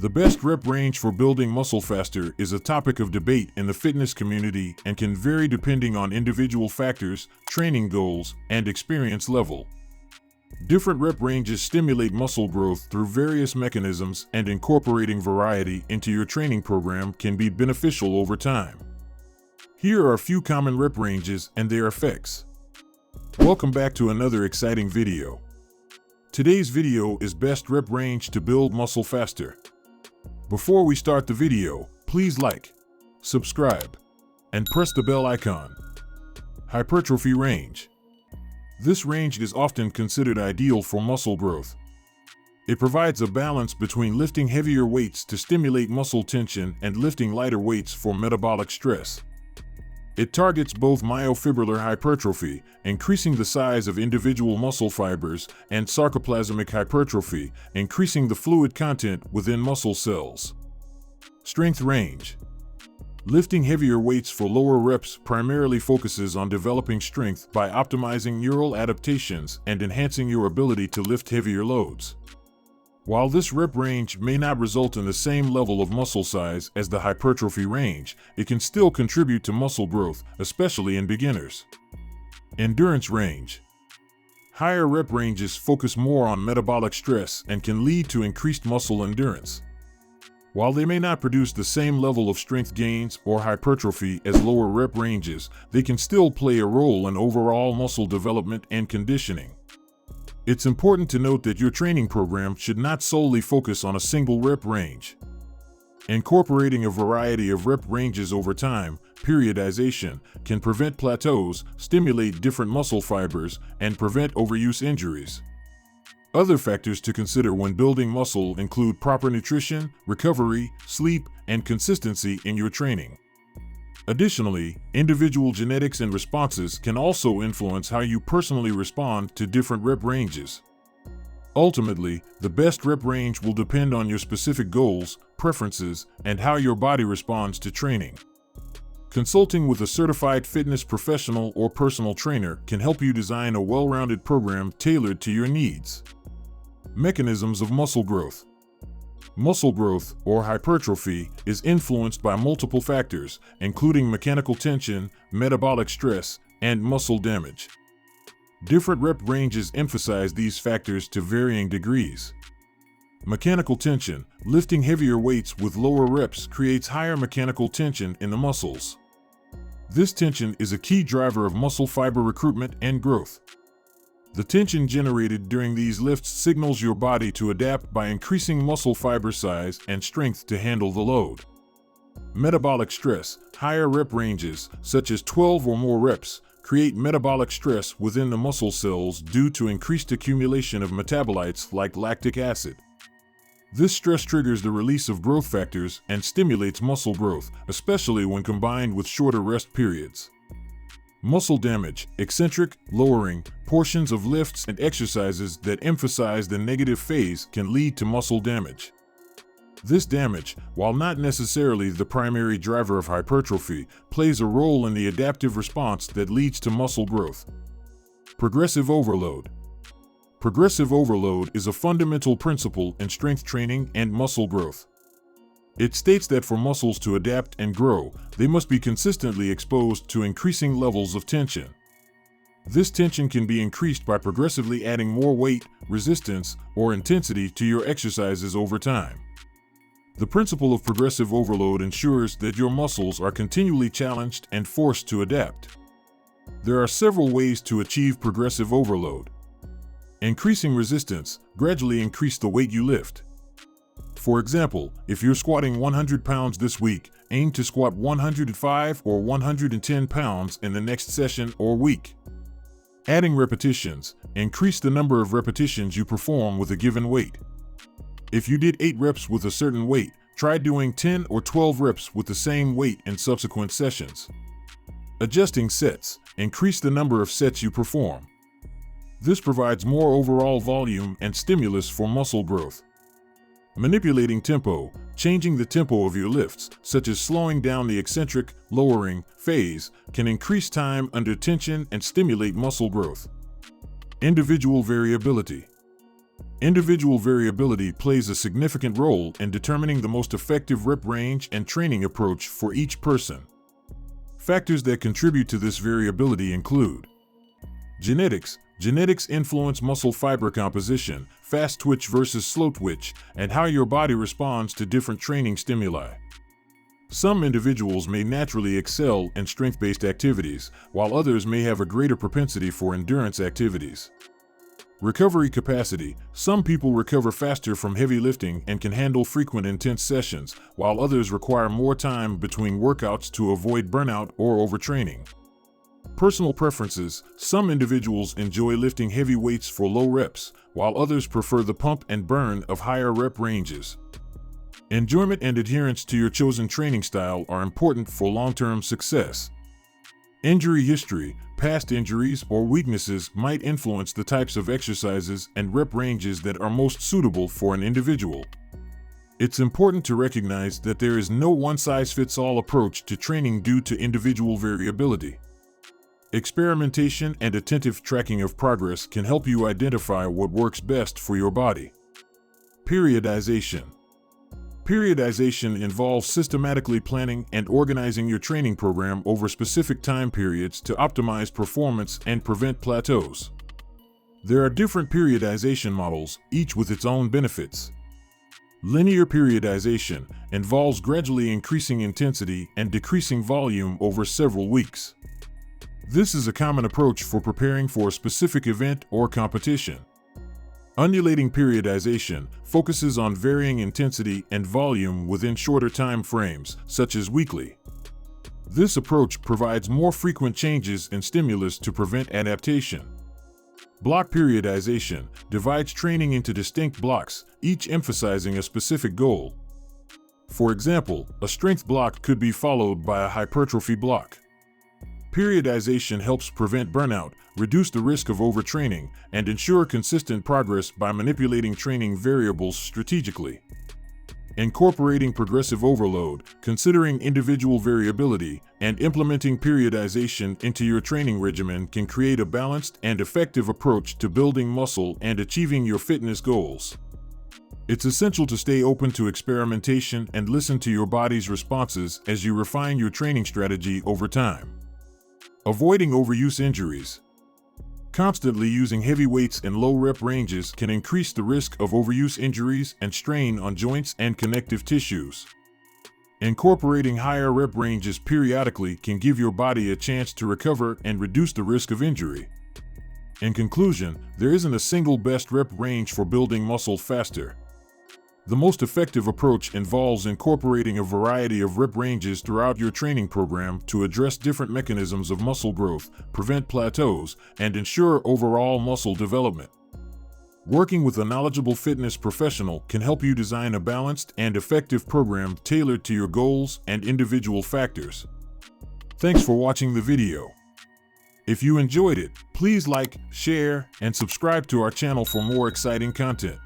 The best rep range for building muscle faster is a topic of debate in the fitness community and can vary depending on individual factors, training goals, and experience level. Different rep ranges stimulate muscle growth through various mechanisms, and incorporating variety into your training program can be beneficial over time. Here are a few common rep ranges and their effects. Welcome back to another exciting video. Today's video is best rep range to build muscle faster. Before we start the video, please like, subscribe, and press the bell icon. Hypertrophy range. This range is often considered ideal for muscle growth. It provides a balance between lifting heavier weights to stimulate muscle tension and lifting lighter weights for metabolic stress. It targets both myofibrillar hypertrophy, increasing the size of individual muscle fibers, and sarcoplasmic hypertrophy, increasing the fluid content within muscle cells. Strength range. Lifting heavier weights for lower reps primarily focuses on developing strength by optimizing neural adaptations and enhancing your ability to lift heavier loads. While this rep range may not result in the same level of muscle size as the hypertrophy range, it can still contribute to muscle growth, especially in beginners. Endurance range. Higher rep ranges focus more on metabolic stress and can lead to increased muscle endurance. While they may not produce the same level of strength gains or hypertrophy as lower rep ranges, they can still play a role in overall muscle development and conditioning. It's important to note that your training program should not solely focus on a single rep range. Incorporating a variety of rep ranges over time, periodization, can prevent plateaus, stimulate different muscle fibers, and prevent overuse injuries. Other factors to consider when building muscle include proper nutrition, recovery, sleep, and consistency in your training. Additionally, individual genetics and responses can also influence how you personally respond to different rep ranges. Ultimately, the best rep range will depend on your specific goals, preferences, and how your body responds to training. Consulting with a certified fitness professional or personal trainer can help you design a well-rounded program tailored to your needs. Mechanisms of muscle growth. Muscle growth, or hypertrophy, is influenced by multiple factors, including mechanical tension, metabolic stress, and muscle damage. Different rep ranges emphasize these factors to varying degrees. Mechanical tension. Lifting heavier weights with lower reps creates higher mechanical tension in the muscles. This tension is a key driver of muscle fiber recruitment and growth. The tension generated during these lifts signals your body to adapt by increasing muscle fiber size and strength to handle the load. Metabolic stress. Higher rep ranges, such as 12 or more reps, create metabolic stress within the muscle cells due to increased accumulation of metabolites like lactic acid. This stress triggers the release of growth factors and stimulates muscle growth, especially when combined with shorter rest periods. Muscle damage. Eccentric, lowering, portions of lifts and exercises that emphasize the negative phase can lead to muscle damage. This damage, while not necessarily the primary driver of hypertrophy, plays a role in the adaptive response that leads to muscle growth. Progressive overload. Progressive overload is a fundamental principle in strength training and muscle growth. It states that for muscles to adapt and grow, they must be consistently exposed to increasing levels of tension. This tension can be increased by progressively adding more weight, resistance, or intensity to your exercises over time. The principle of progressive overload ensures that your muscles are continually challenged and forced to adapt. There are several ways to achieve progressive overload. Increasing resistance. Gradually increase the weight you lift. For example, if you're squatting 100 pounds this week, aim to squat 105 or 110 pounds in the next session or week. Adding repetitions. Increase the number of repetitions you perform with a given weight. If you did 8 reps with a certain weight, try doing 10 or 12 reps with the same weight in subsequent sessions. Adjusting sets. Increase the number of sets you perform. This provides more overall volume and stimulus for muscle growth. Manipulating tempo. Changing the tempo of your lifts, such as slowing down the eccentric, lowering phase, can increase time under tension and stimulate muscle growth. Individual variability. Individual variability plays a significant role in determining the most effective rep range and training approach for each person. Factors that contribute to this variability include genetics. Genetics influence muscle fiber composition, fast twitch versus slow twitch, and how your body responds to different training stimuli. Some individuals may naturally excel in strength-based activities, while others may have a greater propensity for endurance activities. Recovery capacity. Some people recover faster from heavy lifting and can handle frequent intense sessions, while others require more time between workouts to avoid burnout or overtraining. Personal preferences. Some individuals enjoy lifting heavy weights for low reps, while others prefer the pump and burn of higher rep ranges. Enjoyment and adherence to your chosen training style are important for long-term success. Injury history. Past injuries or weaknesses might influence the types of exercises and rep ranges that are most suitable for an individual. It's important to recognize that there is no one-size-fits-all approach to training due to individual variability. Experimentation and attentive tracking of progress can help you identify what works best for your body. Periodization. Periodization involves systematically planning and organizing your training program over specific time periods to optimize performance and prevent plateaus. There are different periodization models, each with its own benefits. Linear periodization involves gradually increasing intensity and decreasing volume over several weeks. This is a common approach for preparing for a specific event or competition. Undulating periodization focuses on varying intensity and volume within shorter time frames, such as weekly. This approach provides more frequent changes in stimulus to prevent adaptation. Block periodization divides training into distinct blocks, each emphasizing a specific goal. For example, a strength block could be followed by a hypertrophy block. Periodization helps prevent burnout, reduce the risk of overtraining, and ensure consistent progress by manipulating training variables strategically. Incorporating progressive overload, considering individual variability, and implementing periodization into your training regimen can create a balanced and effective approach to building muscle and achieving your fitness goals. It's essential to stay open to experimentation and listen to your body's responses as you refine your training strategy over time. Avoiding overuse injuries. Constantly using heavy weights in low rep ranges can increase the risk of overuse injuries and strain on joints and connective tissues. Incorporating higher rep ranges periodically can give your body a chance to recover and reduce the risk of injury. In conclusion, there isn't a single best rep range for building muscle faster. The most effective approach involves incorporating a variety of rep ranges throughout your training program to address different mechanisms of muscle growth, prevent plateaus, and ensure overall muscle development. Working with a knowledgeable fitness professional can help you design a balanced and effective program tailored to your goals and individual factors. Thanks for watching the video. If you enjoyed it, please like, share, and subscribe to our channel for more exciting content.